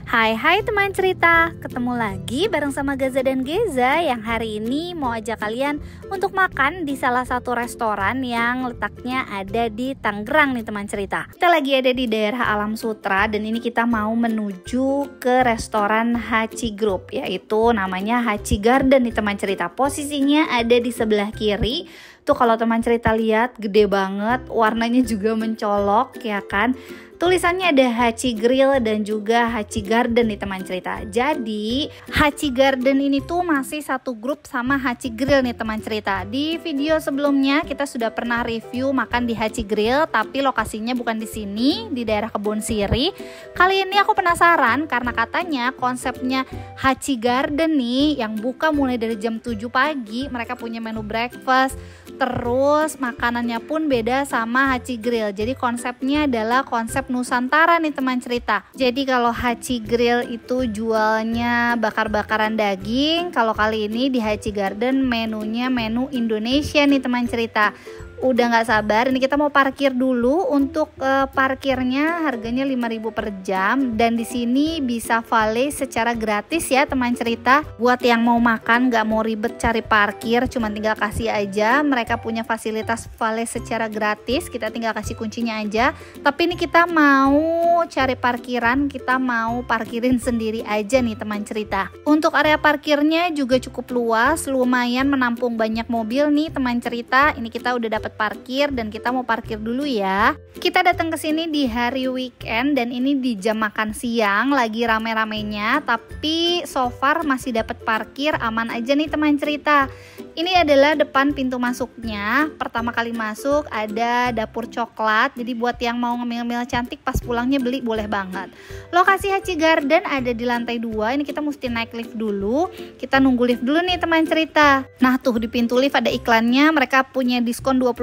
Hai teman cerita, ketemu lagi bareng sama Gaza dan Geza yang hari ini mau ajak kalian untuk makan di salah satu restoran yang letaknya ada di Tangerang nih teman cerita. Kita lagi ada di daerah Alam Sutra dan ini kita mau menuju ke restoran Haci Group, yaitu namanya Haci Garden nih teman cerita. Posisinya ada di sebelah kiri. Tuh kalau teman cerita lihat gede banget, warnanya juga mencolok ya kan. Tulisannya ada Haci Grill dan juga Haci Garden nih teman cerita. Jadi Haci Garden ini tuh masih satu grup sama Haci Grill nih teman cerita. Di video sebelumnya kita sudah pernah review makan di Haci Grill, tapi lokasinya bukan di sini, di daerah Kebon Siri. Kali ini aku penasaran karena katanya konsepnya Haci Garden nih yang buka mulai dari jam 7 pagi. Mereka punya menu breakfast, terus makanannya pun beda sama Haci Grill. Jadi konsepnya adalah konsep Nusantara nih teman cerita. Jadi kalau Haci Grill itu jualnya bakar-bakaran daging, kalau kali ini di Haci Garden menunya menu Indonesia nih teman cerita. Udah gak sabar, ini kita mau parkir dulu. Untuk parkirnya harganya 5.000 per jam dan di sini bisa valet secara gratis ya teman cerita. Buat yang mau makan gak mau ribet cari parkir, cuma tinggal kasih aja. Mereka punya fasilitas valet secara gratis, kita tinggal kasih kuncinya aja. Tapi ini kita mau cari parkiran, kita mau parkirin sendiri aja nih teman cerita. Untuk area parkirnya juga cukup luas, lumayan menampung banyak mobil nih teman cerita. Ini kita udah dapat parkir dan kita mau parkir dulu ya. Kita datang ke sini di hari weekend dan ini di jam makan siang, lagi rame-ramenya, tapi so far masih dapat parkir, aman aja nih teman cerita. Ini adalah depan pintu masuknya. Pertama kali masuk ada dapur coklat, jadi buat yang mau ngemil-ngemil cantik pas pulangnya beli boleh banget. Lokasi Haci Garden ada di lantai 2. Ini kita mesti naik lift dulu. Kita nunggu lift dulu nih teman cerita. Nah tuh di pintu lift ada iklannya, mereka punya diskon 20%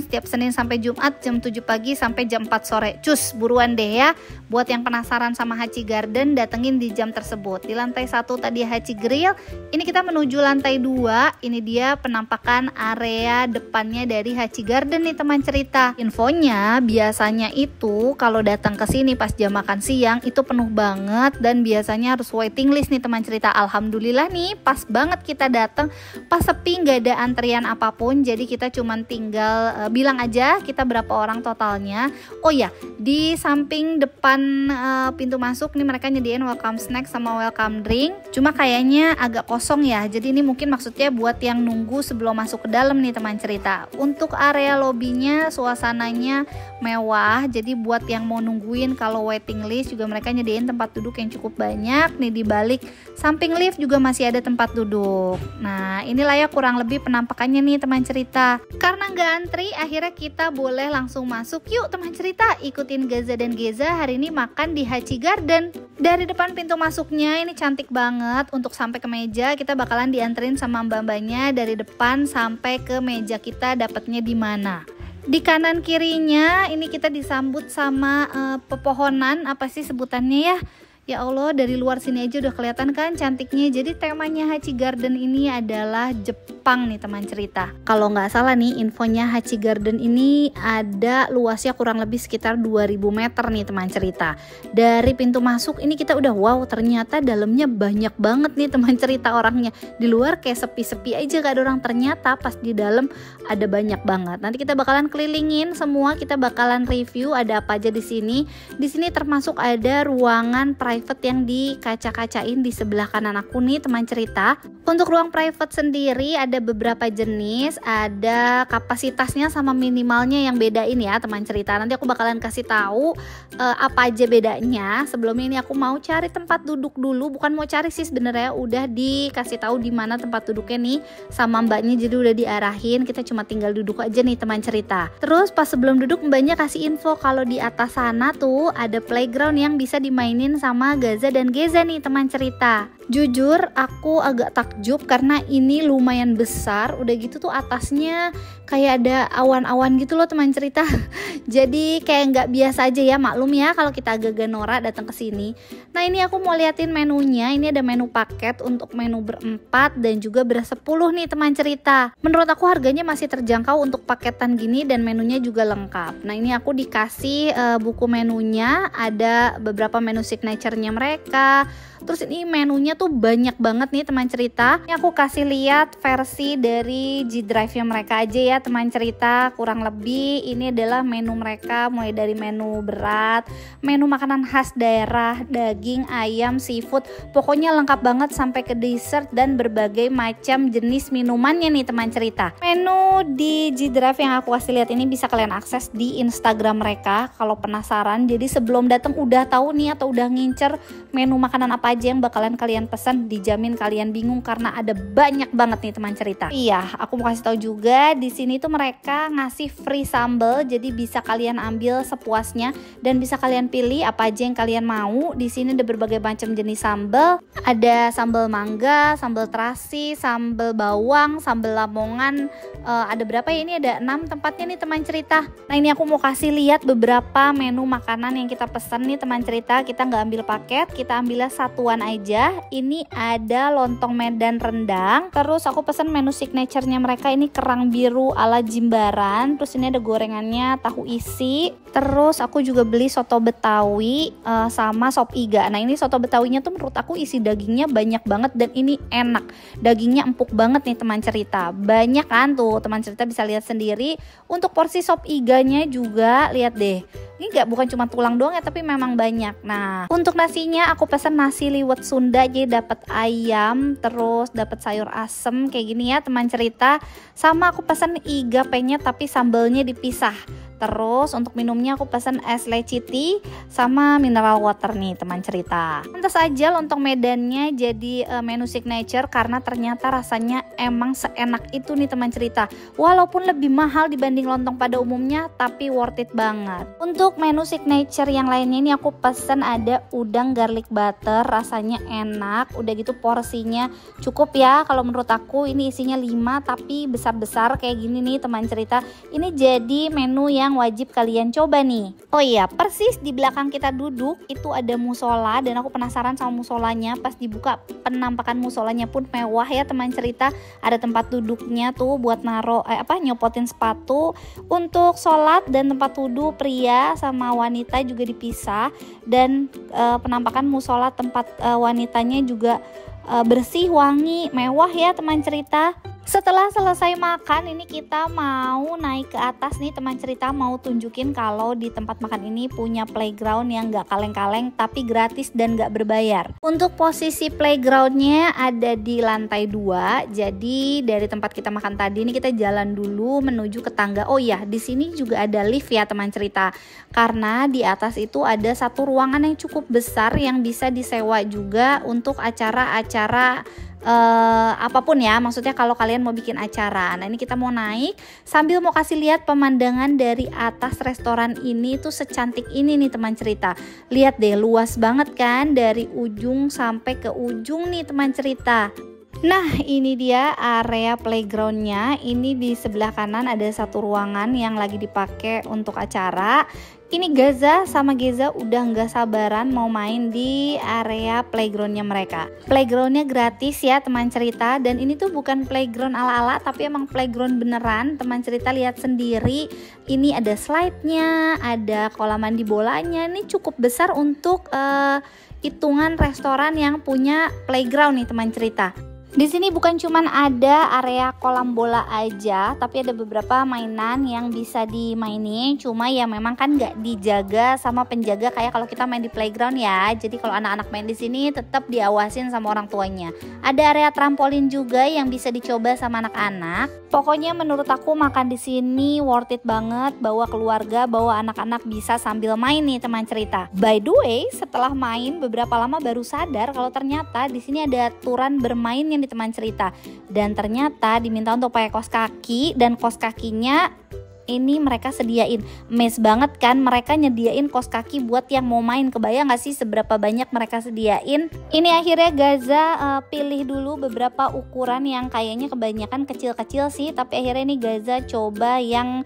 setiap Senin sampai Jumat jam 7 pagi sampai jam 4 sore. Cus, buruan deh ya. Buat yang penasaran sama Haci Garden, datengin di jam tersebut. Di lantai 1 tadi Haci Grill, ini kita menuju lantai 2. Ini dia penampakan area depannya dari Haci Garden nih teman cerita. Infonya biasanya itu kalau datang ke sini pas jam makan siang itu penuh banget dan biasanya harus waiting list nih teman cerita. Alhamdulillah nih pas banget kita datang pas sepi, nggak ada antrian apapun. Jadi kita cuman tinggal bilang aja kita berapa orang totalnya. Oh ya, di samping depan pintu masuk nih mereka nyediain welcome snack sama welcome drink. Cuma kayaknya agak kosong ya. Jadi ini mungkin maksudnya buat yang nunggu sebelum masuk ke dalam nih teman cerita. Untuk area lobbynya suasananya mewah. Jadi buat yang mau nungguin kalau waiting list juga mereka nyediain tempat duduk yang cukup banyak. Nih di balik samping lift juga masih ada tempat duduk. Nah inilah ya kurang lebih penampakannya nih teman cerita. Karena nggak antri, akhirnya kita boleh langsung masuk. Yuk teman cerita, ikutin Gaza dan Geza hari ini makan di Haci Garden. Dari depan pintu masuknya ini cantik banget. Untuk sampai ke meja kita bakalan dianterin sama mbak-mbaknya dari depan sampai ke meja kita dapatnya di mana. Di kanan kirinya ini kita disambut sama pepohonan, apa sih sebutannya ya? Ya Allah, dari luar sini aja udah kelihatan kan cantiknya. Jadi temanya Haci Garden ini adalah Jepang nih teman cerita. Kalau nggak salah nih infonya Haci Garden ini ada luasnya kurang lebih sekitar 2000 meter nih teman cerita. Dari pintu masuk ini kita udah wow, ternyata dalamnya banyak banget nih teman cerita orangnya. Di luar kayak sepi-sepi aja gak ada orang, ternyata pas di dalam ada banyak banget. Nanti kita bakalan kelilingin semua, kita bakalan review ada apa aja di sini. Di sini termasuk ada ruangan private yang dikaca-kacain di sebelah kanan aku nih teman cerita. Untuk ruang private sendiri ada beberapa jenis, ada kapasitasnya sama minimalnya yang bedain ya teman cerita. Nanti aku bakalan kasih tahu apa aja bedanya. Sebelumnya ini aku mau cari tempat duduk dulu, bukan mau cari sih sebenarnya, udah dikasih tahu di mana tempat duduknya nih sama mbaknya, jadi udah diarahin, kita cuma tinggal duduk aja nih teman cerita. Terus pas sebelum duduk mbaknya kasih info kalau di atas sana tuh ada playground yang bisa dimainin sama Gaza dan Geza nih teman cerita. Jujur aku agak takjub karena ini lumayan besar, udah gitu tuh atasnya kayak ada awan-awan gitu loh teman cerita. Jadi kayak nggak biasa aja ya, maklum ya kalau kita agak norak datang ke sini. Nah ini aku mau liatin menunya. Ini ada menu paket untuk menu berempat dan juga bersepuluh nih teman cerita. Menurut aku harganya masih terjangkau untuk paketan gini dan menunya juga lengkap. Nah ini aku dikasih buku menunya, ada beberapa menu signature signaturenya mereka. Terus ini menunya tuh banyak banget nih teman cerita. Ini aku kasih lihat versi dari G Drive-nya mereka aja ya teman cerita. Kurang lebih ini adalah menu mereka, mulai dari menu berat, menu makanan khas daerah, daging, ayam, seafood. Pokoknya lengkap banget sampai ke dessert dan berbagai macam jenis minumannya nih teman cerita. Menu di G Drive yang aku kasih lihat ini bisa kalian akses di Instagram mereka kalau penasaran. Jadi sebelum datang udah tahu nih atau udah ngincer menu makanan apa aja yang bakalan kalian pesan, dijamin kalian bingung karena ada banyak banget nih teman cerita. Iya, aku mau kasih tahu juga di sini tuh mereka ngasih free sambal, jadi bisa kalian ambil sepuasnya dan bisa kalian pilih apa aja yang kalian mau. Di sini ada berbagai macam jenis sambal, ada sambal mangga, sambal terasi, sambal bawang, sambal lamongan. Ada berapa ya, ini ada 6 tempatnya nih teman cerita. Nah ini aku mau kasih lihat beberapa menu makanan yang kita pesan nih teman cerita. Kita nggak ambil paket, kita ambilnya satuan aja. Ini ada lontong Medan rendang. Terus aku pesan menu signaturenya mereka ini kerang biru ala Jimbaran. Terus ini ada gorengannya, tahu isi. Terus aku juga beli soto Betawi sama sop iga. Nah ini soto Betawinya tuh menurut aku isi dagingnya banyak banget dan ini enak. Dagingnya empuk banget nih teman cerita. Banyak kan tuh teman cerita bisa lihat sendiri. Untuk porsi sop iganya juga lihat deh. Ini bukan cuma tulang doang ya, tapi memang banyak. Nah, untuk nasinya aku pesan nasi liwet Sunda, jadi dapat ayam, terus dapat sayur asem kayak gini ya teman cerita. Sama aku pesan iga penyet tapi sambalnya dipisah. Terus untuk minumnya aku pesan es leci tea sama mineral water nih teman cerita. Pantas aja lontong Medannya jadi menu signature karena ternyata rasanya emang seenak itu nih teman cerita. Walaupun lebih mahal dibanding lontong pada umumnya, tapi worth it banget. Untuk menu signature yang lainnya ini aku pesan ada udang garlic butter, rasanya enak. Udah gitu porsinya cukup ya. Kalau menurut aku ini isinya 5 tapi besar-besar kayak gini nih teman cerita. Ini jadi menu yang wajib kalian coba nih. Oh iya, persis di belakang kita duduk itu ada musola dan aku penasaran sama musolanya. Pas dibuka penampakan musolanya pun mewah ya teman cerita. Ada tempat duduknya tuh buat naro nyopotin sepatu. Untuk sholat dan tempat wudhu pria sama wanita juga dipisah. Dan penampakan musola tempat wanitanya juga bersih, wangi, mewah ya teman cerita. Setelah selesai makan ini kita mau naik ke atas nih teman cerita, mau tunjukin kalau di tempat makan ini punya playground yang gak kaleng-kaleng tapi gratis dan gak berbayar. Untuk posisi playgroundnya ada di lantai 2. Jadi dari tempat kita makan tadi ini kita jalan dulu menuju ke tangga. Oh iya, di sini juga ada lift ya teman cerita. Karena di atas itu ada satu ruangan yang cukup besar yang bisa disewa juga untuk acara-acara apapun ya, maksudnya kalau kalian mau bikin acara. Nah ini kita mau naik sambil mau kasih lihat pemandangan dari atas restoran ini tuh secantik ini nih teman cerita. Lihat deh, luas banget kan dari ujung sampai ke ujung nih teman cerita. Nah ini dia area playgroundnya. Ini di sebelah kanan ada satu ruangan yang lagi dipakai untuk acara. Ini Gaza sama Geza udah nggak sabaran mau main di area playgroundnya mereka. Playgroundnya gratis ya teman cerita. Dan ini tuh bukan playground ala-ala tapi emang playground beneran. Teman cerita lihat sendiri. Ini ada slide-nya, ada kolam mandi bolanya. Ini cukup besar untuk hitungan restoran yang punya playground nih teman cerita. Di sini bukan cuman ada area kolam bola aja, tapi ada beberapa mainan yang bisa dimainin. Cuma ya memang kan nggak dijaga sama penjaga kayak kalau kita main di playground ya. Jadi kalau anak-anak main di sini tetap diawasin sama orang tuanya. Ada area trampolin juga yang bisa dicoba sama anak-anak. Pokoknya menurut aku makan di sini worth it banget. Bawa keluarga, bawa anak-anak bisa sambil main nih teman cerita. By the way, setelah main beberapa lama baru sadar kalau ternyata di sini ada aturan bermain yang di teman cerita. Dan ternyata diminta untuk pakai kaos kaki dan kaos kakinya ini mereka sediain. Mes banget kan, mereka nyediain kaos kaki buat yang mau main. Kebayang gak sih seberapa banyak mereka sediain? Ini akhirnya Gaza pilih dulu beberapa ukuran yang kayaknya kebanyakan kecil-kecil sih, tapi akhirnya ini Gaza coba yang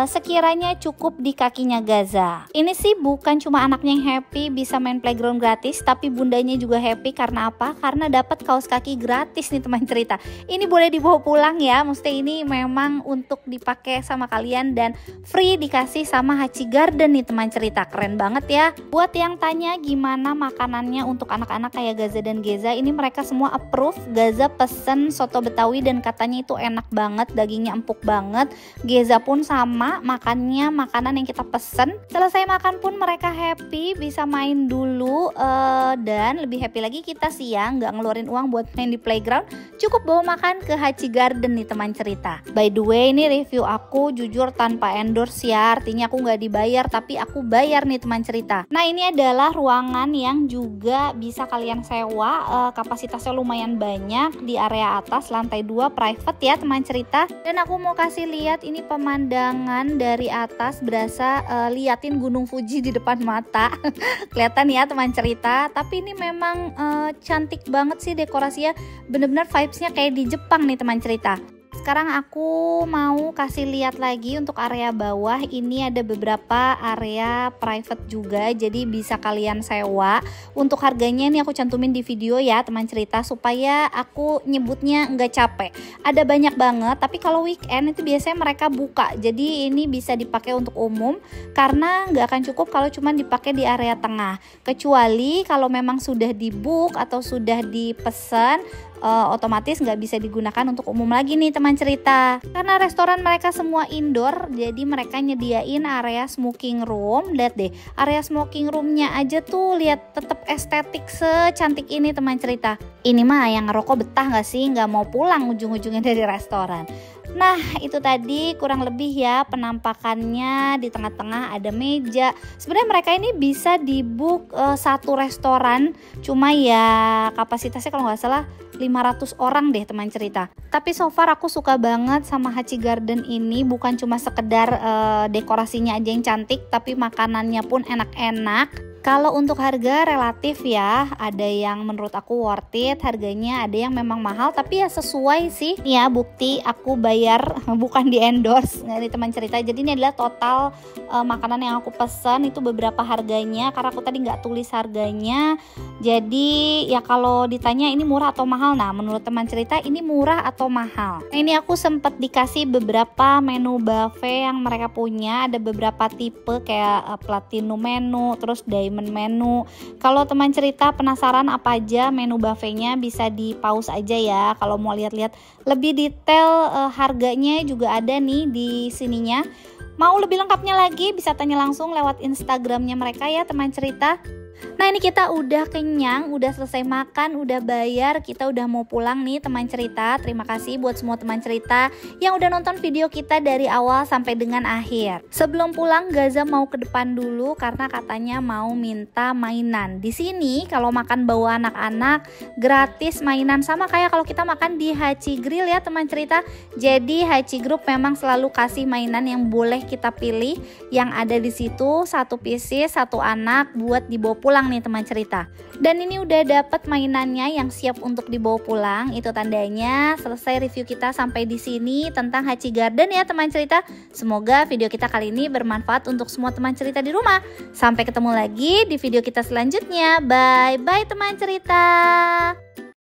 sekiranya cukup di kakinya Gaza. Ini sih bukan cuma anaknya yang happy bisa main playground gratis, tapi bundanya juga happy karena apa? Karena dapat kaos kaki gratis nih teman cerita. Ini boleh dibawa pulang ya, maksudnya ini memang untuk dipakai sama kalian dan free dikasih sama Hachi Garden nih teman cerita. Keren banget ya. Buat yang tanya gimana makanannya untuk anak-anak kayak Gaza dan Geza, ini mereka semua approve. Gaza pesen soto Betawi dan katanya itu enak banget, dagingnya empuk banget. Geza pun sama, makannya makanan yang kita pesen. Selesai makan pun mereka happy, bisa main dulu, dan lebih happy lagi kita sih ya, nggak ngeluarin uang buat main di playground, cukup bawa makan ke Hachi Garden nih teman cerita. By the way, ini review aku jujur tanpa endorse ya, artinya aku nggak dibayar tapi aku bayar nih teman cerita. Nah ini adalah ruangan yang juga bisa kalian sewa, kapasitasnya lumayan banyak, di area atas lantai 2 private ya teman cerita. Dan aku mau kasih lihat ini pemandangan dari atas, berasa liatin Gunung Fuji di depan mata. Kelihatan ya teman cerita, tapi ini memang cantik banget sih dekorasinya, bener-bener vibesnya kayak di Jepang nih teman cerita. Sekarang aku mau kasih lihat lagi untuk area bawah. Ini ada beberapa area private juga, jadi bisa kalian sewa. Untuk harganya ini aku cantumin di video ya teman cerita, supaya aku nyebutnya nggak capek. Ada banyak banget, tapi kalau weekend itu biasanya mereka buka, jadi ini bisa dipakai untuk umum, karena nggak akan cukup kalau cuma dipakai di area tengah. Kecuali kalau memang sudah di book atau sudah dipesan, otomatis nggak bisa digunakan untuk umum lagi nih teman cerita. Karena restoran mereka semua indoor, jadi mereka nyediain area smoking room. Lihat deh, area smoking roomnya aja tuh, lihat tetap estetik secantik ini teman cerita. Ini mah yang ngerokok betah nggak sih, nggak mau pulang ujung-ujungnya dari restoran. Nah itu tadi kurang lebih ya penampakannya. Di tengah-tengah ada meja. Sebenarnya mereka ini bisa di book satu restoran, cuma ya kapasitasnya kalau nggak salah 500 orang deh teman cerita. Tapi so far aku suka banget sama Hachi Garden ini, bukan cuma sekedar dekorasinya aja yang cantik, tapi makanannya pun enak-enak. Kalau untuk harga relatif ya, ada yang menurut aku worth it harganya, ada yang memang mahal tapi ya sesuai sih. Ya bukti aku bayar bukan di endorse dari teman cerita. Jadi ini adalah total makanan yang aku pesan, itu beberapa harganya karena aku tadi nggak tulis harganya. Jadi ya kalau ditanya ini murah atau mahal, nah menurut teman cerita ini murah atau mahal. Nah ini aku sempat dikasih beberapa menu buffet yang mereka punya, ada beberapa tipe kayak platinum menu, terus diamond menu. Kalau teman cerita penasaran apa aja menu buffetnya, bisa di pause aja ya. Kalau mau lihat-lihat lebih detail harganya juga ada nih di sininya. Mau lebih lengkapnya lagi bisa tanya langsung lewat Instagramnya mereka ya teman cerita. Nah ini kita udah kenyang, udah selesai makan, udah bayar, kita udah mau pulang nih teman cerita. Terima kasih buat semua teman cerita yang udah nonton video kita dari awal sampai dengan akhir. Sebelum pulang Gaza mau ke depan dulu karena katanya mau minta mainan. Di sini kalau makan bawa anak-anak gratis mainan, sama kayak kalau kita makan di Hachi Grill ya teman cerita. Jadi Hachi Group memang selalu kasih mainan yang boleh kita pilih, yang ada di situ satu pieces, satu anak buat dibawa pulang nih teman cerita. Dan ini udah dapat mainannya yang siap untuk dibawa pulang. Itu tandanya selesai review kita sampai di sini tentang Hachi Garden ya teman cerita. Semoga video kita kali ini bermanfaat untuk semua teman cerita di rumah. Sampai ketemu lagi di video kita selanjutnya. Bye bye teman cerita.